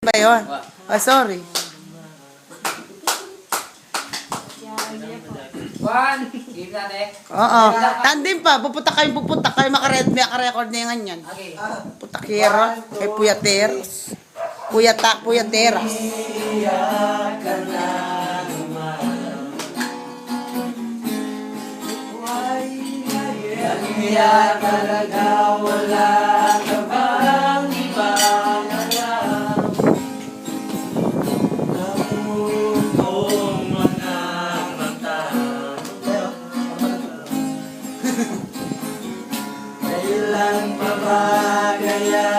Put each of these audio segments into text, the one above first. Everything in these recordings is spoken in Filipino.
ba yun? Oh, sorry. One, give natin. Oo. Tandem pa. Pupunta kayo makarecord na yung ganyan. Okay. Putakero. Kay Puyateros. Puyateras. Kaya talaga wala ka bang ibang alam Namutong mga mata Kailan pa ba kaya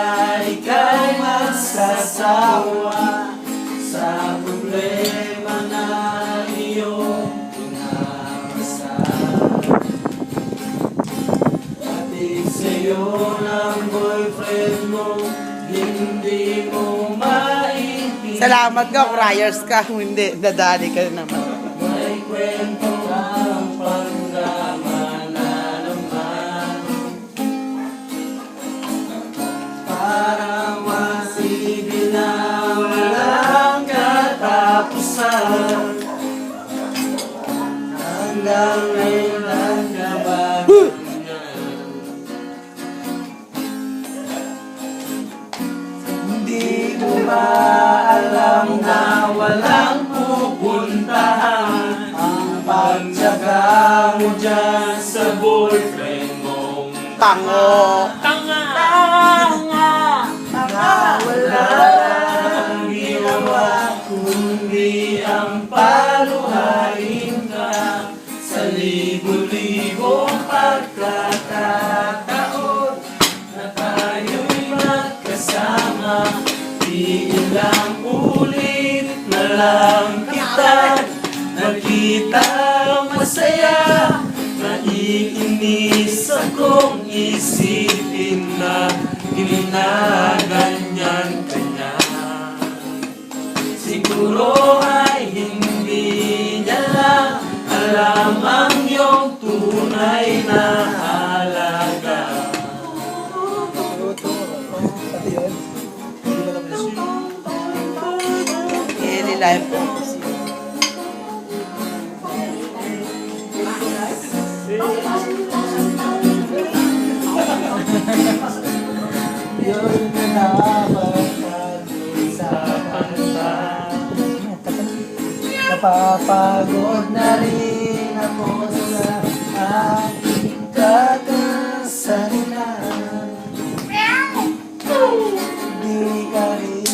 ikaw magsasawa Sa problema na iyong sa'yo ng boyfriend mo, hindi mo maintindihan. Salamat ka, Friars ka. Hindi, dadali ka naman. May kwento ang panggaman na naman. Parang masibig na walang katapusan. Hanggang ngayon ang gabagan. Hindi mo ba alam na walang pupuntahan ang pagtsaga mo dyan sa boyfriend mong Tango. tanga na wala lang ginawa kundi ang paluhain ka sa libo-libong pagkakataon na tayo'y magkasama. Di ilang ulit na lang kita nakita masaya. Naiinis akong isipin na ginaganyan ka niya. Siguro ay hindi niya lang alam ang iyong tunay na halaga. Live po. Yun na nabagay sa kanta. Napapagod na rin ako sa aking kakasalan. Di ka rin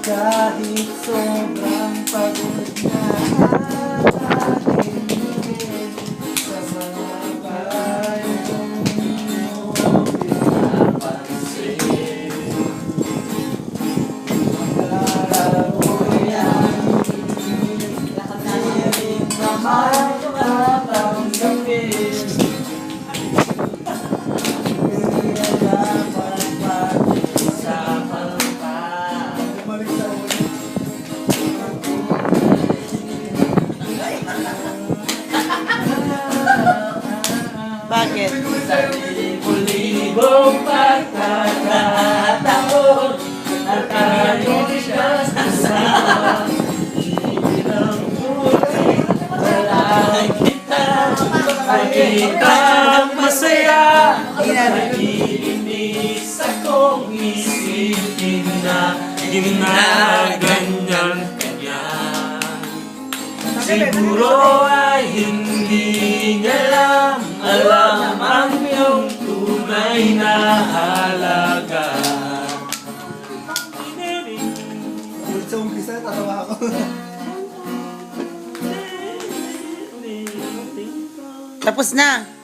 kahit sobrang pagod na aking bibig sa mga payong mo pinapansin. Magkakaroon yan, hindi naman tatanggapin. Hindi na dapat pag-isapan pa. Bakit? Sa libo-libong pagkakataon at tayo'y kasama. Hindi lang ulit wala kita makita masaya. Naiinis akong isipin na ginaganyan ka niya. Siguro ay hindi niya lang alam ang iyong tunay na halaga. Sa umpisa, tatawa ako. Tapos na.